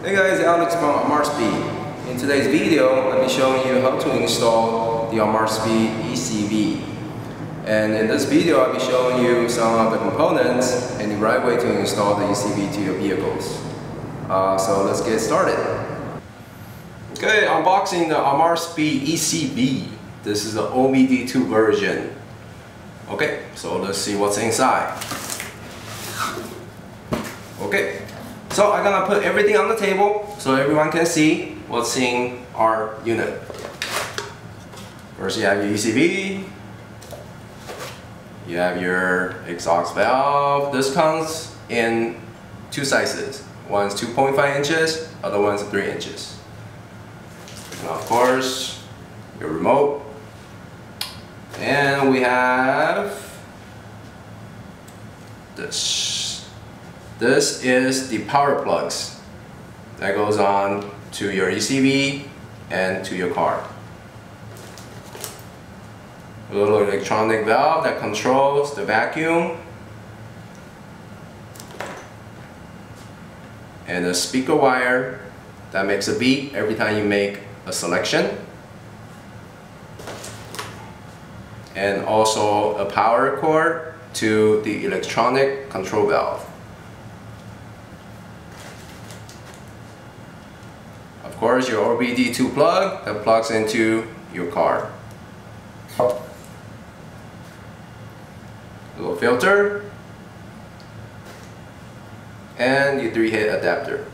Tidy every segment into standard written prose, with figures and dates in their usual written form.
Hey guys, Alex from ARMASPEED. In today's video, I'll be showing you how to install the ARMASPEED ECV. And in this video, I'll be showing you some of the components and the right way to install the ECV to your vehicles. So let's get started. Okay, unboxing the ARMASPEED ECV. This is the OBD2 version. Okay, so let's see what's inside. Okay. So I'm gonna put everything on the table so everyone can see what's in our unit. First you have your ECV, you have your exhaust valve. This comes in two sizes. One's 2.5 inches, other one's 3 inches. And of course, your remote. And we have this. This is the power plugs that goes on to your ECV and to your car. A little electronic valve that controls the vacuum. And a speaker wire that makes a beep every time you make a selection. And also a power cord to the electronic control valve. Of course, your OBD2 plug that plugs into your car. A little filter. And your 3-hit adapter.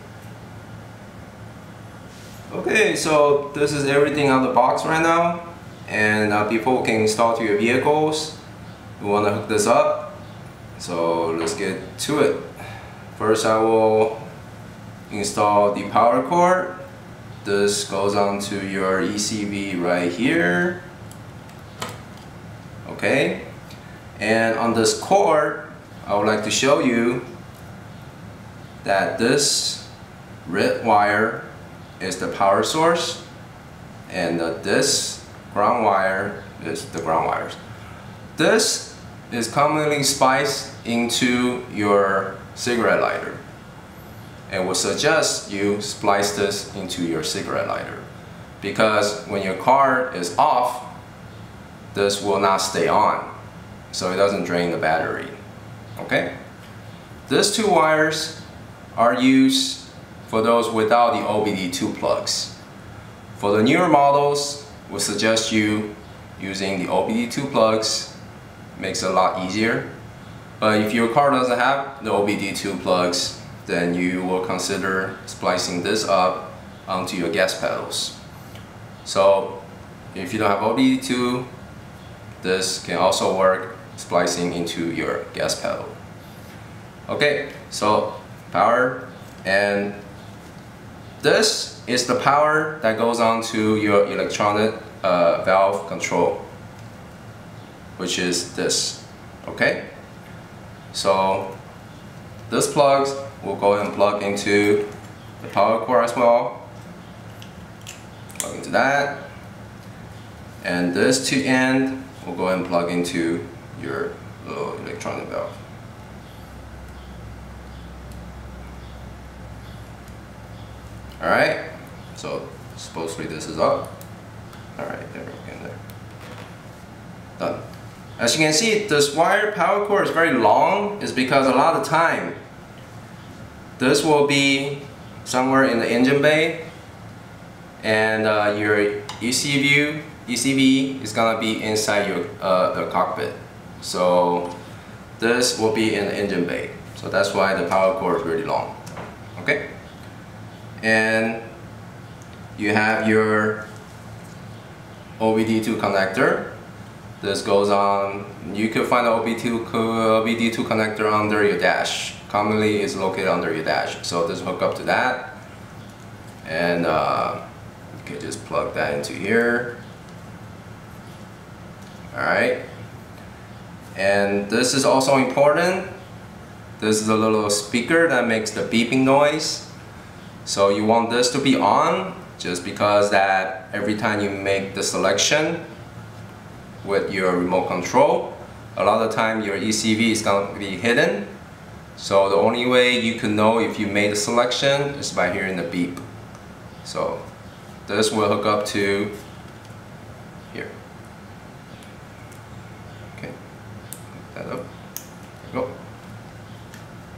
Okay, so this is everything out of the box right now. And before we can install to your vehicles, we want to hook this up. So let's get to it. First, I will install the power cord. This goes on to your ECV right here. Okay, and on this cord, I would like to show you that this red wire is the power source, and this ground wire is the ground wires. This is commonly spliced into your cigarette lighter. And would suggest you splice this into your cigarette lighter, because when your car is off, this will not stay on, so it doesn't drain the battery. Okay? These two wires are used for those without the OBD2 plugs. For the newer models, we suggest you using the OBD2 plugs. Makes it a lot easier. But if your car doesn't have the OBD2 plugs, then you will consider splicing this up onto your gas pedals. So if you don't have OBD2, this can also work splicing into your gas pedal. Okay, so power, and this is the power that goes on to your electronic valve control, which is this. Okay, so this plugs will go and plug into the power cord as well. Plug into that. And this two end will go and plug into your little electronic valve. Alright, so supposedly this is up. Alright, there we go, there. Done. As you can see, this wire power cord is very long. It's because a lot of the time this will be somewhere in the engine bay, and your ECV is gonna be inside your the cockpit. So this will be in the engine bay. So that's why the power cord is really long. Okay, and you have your OBD2 connector. This goes on. You can find the OBD2 connector under your dash. Commonly is located under your dash. So this hook up to that, and you can just plug that into here. Alright, and this is also important. This is a little speaker that makes the beeping noise. So you want this to be on, just because that every time you make the selection with your remote control, a lot of time your ECV is going to be hidden. So the only way you can know if you made a selection is by hearing the beep. So this will hook up to here. Okay, hook that up. There we go.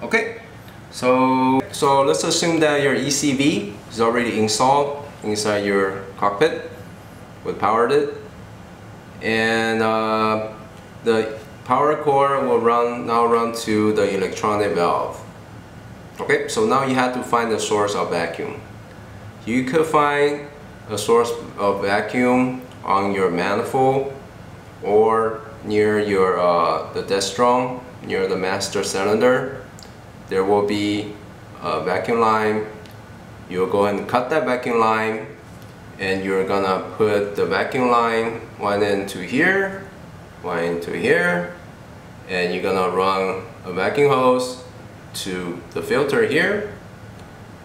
Okay, so let's assume that your ECV is already installed inside your cockpit. We powered it, and the power cord will now run to the electronic valve. Okay, so now you have to find the source of vacuum. You could find a source of vacuum on your manifold or near your the desk drum, near the master cylinder. There will be a vacuum line. You'll go ahead and cut that vacuum line, and you're gonna put the vacuum line one into here, one into here, and you're gonna run a vacuum hose to the filter here,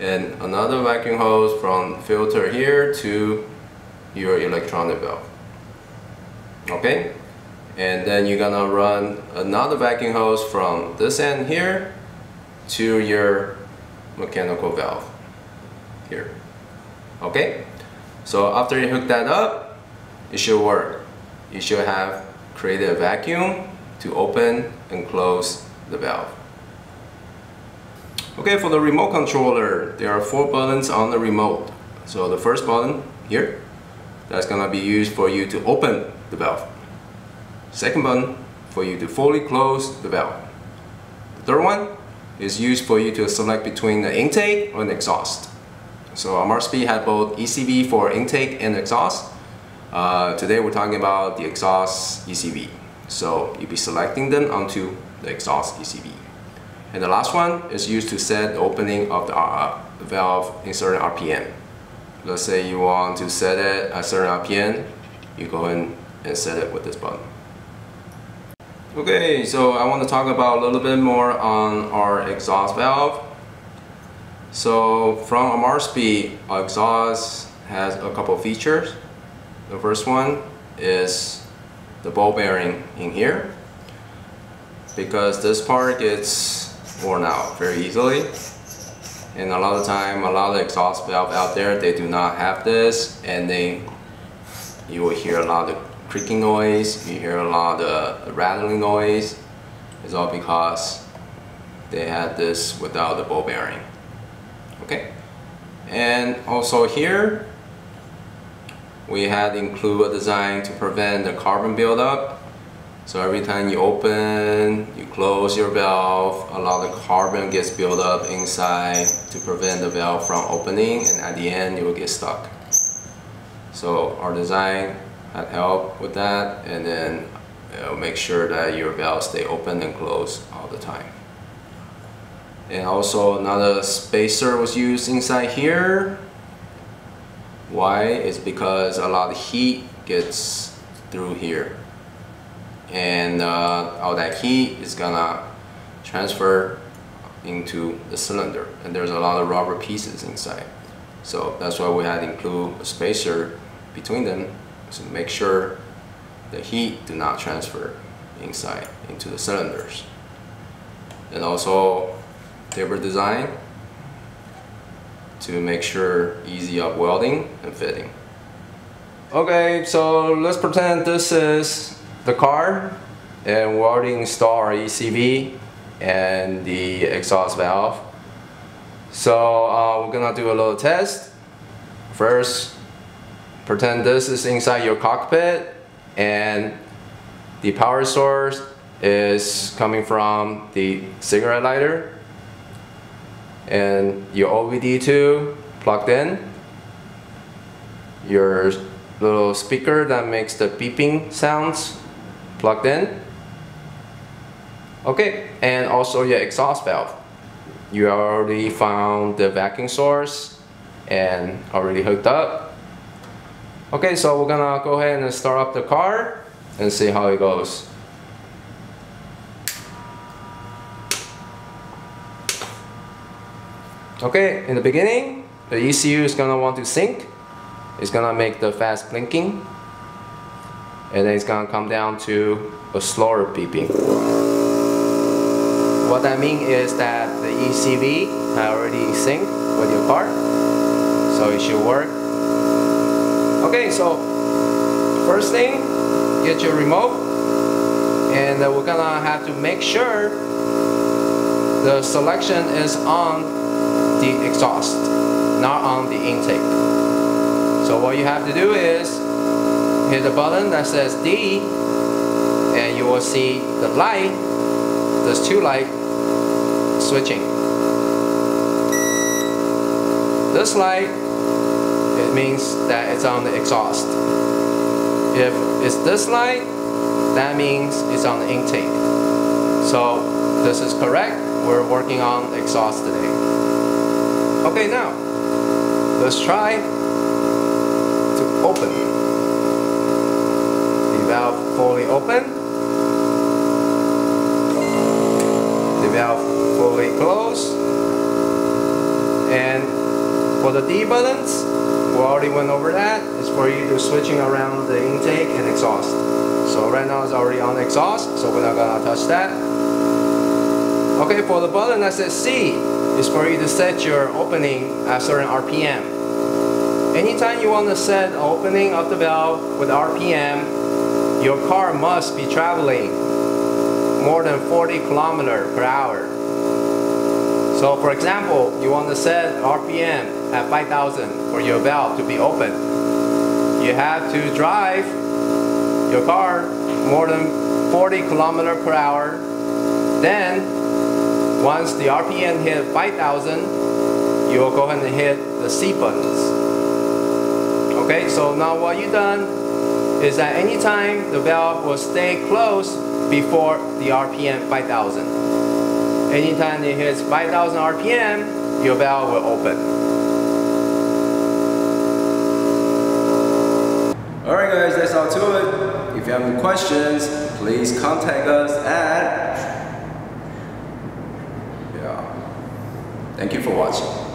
and another vacuum hose from filter here to your electronic valve. Okay, and then you're gonna run another vacuum hose from this end here to your mechanical valve here. Okay, so after you hook that up, it should work. You should have created a vacuum to open and close the valve. Okay, for the remote controller, there are 4 buttons on the remote. So the first button here, that's gonna be used for you to open the valve. Second button, for you to fully close the valve. The third one is used for you to select between the intake or an exhaust. So ARMASPEED had both ECV for intake and exhaust. Today we're talking about the exhaust ECV. So you'll be selecting them onto the exhaust ECV. And the last one is used to set the opening of the valve in certain RPM. Let's say you want to set it at certain RPM, you go in and set it with this button. Okay, so I want to talk about a little bit more on our exhaust valve. So from ARMASPEED, our exhaust has a couple features. The first one is the ball bearing in here, because this part gets worn out very easily, and a lot of time, a lot of exhaust valve out there, they do not have this, and you will hear a lot of creaking noise, you hear a lot of rattling noise. It's all because they had this without the ball bearing. Okay, and also here we had include a design to prevent the carbon buildup. So every time you open, you close your valve, a lot of carbon gets built up inside to prevent the valve from opening, and at the end you will get stuck. So our design had help with that, and then make sure that your valves stay open and closed all the time. And also another spacer was used inside here. Why? It's because a lot of heat gets through here, and all that heat is gonna transfer into the cylinder, and there's a lot of rubber pieces inside. So that's why we had to include a spacer between them to make sure the heat do not transfer inside into the cylinders. And also taper design to make sure easy of welding and fitting. Okay, so let's pretend this is the car, and we already installed our ECV and the exhaust valve. So we're gonna do a little test. First, pretend this is inside your cockpit, and the power source is coming from the cigarette lighter, and your OBD2 plugged in, your little speaker that makes the beeping sounds plugged in. Okay, and also your exhaust valve. You already found the vacuum source and already hooked up. Okay, so we're gonna go ahead and start up the car and see how it goes. Okay, in the beginning, the ECU is gonna want to sync. It's gonna make the fast blinking, and then it's gonna come down to a slower beeping. What that means is that the ECV already synced with your car, so it should work. Okay, so first thing, get your remote, and we're gonna have to make sure the selection is on the exhaust, not on the intake. So what you have to do is hit the button that says D, and you will see the light. There's two lights switching. This light, it means that it's on the exhaust. If it's this light, that means it's on the intake. So this is correct. We're working on exhaust today. Okay, now let's try to open. The valve fully open. The valve fully closed. And for the D buttons, we already went over that. It's for you to switching around the intake and exhaust. So right now it's already on exhaust, so we're not gonna touch that. Okay, for the button that says C, is for you to set your opening at certain RPM. Anytime you want to set opening of the valve with RPM, your car must be traveling more than 40 km per hour. So for example, you want to set RPM at 5,000 for your valve to be open. You have to drive your car more than 40 km per hour. Then once the RPM hit 5,000, you will go ahead and hit the C buttons. Okay, so now what you've done is that anytime the valve will stay closed before the RPM 5,000. Anytime it hits 5,000 RPM, your valve will open. Alright guys, that's all to it. If you have any questions, please contact us at... Thank you for watching.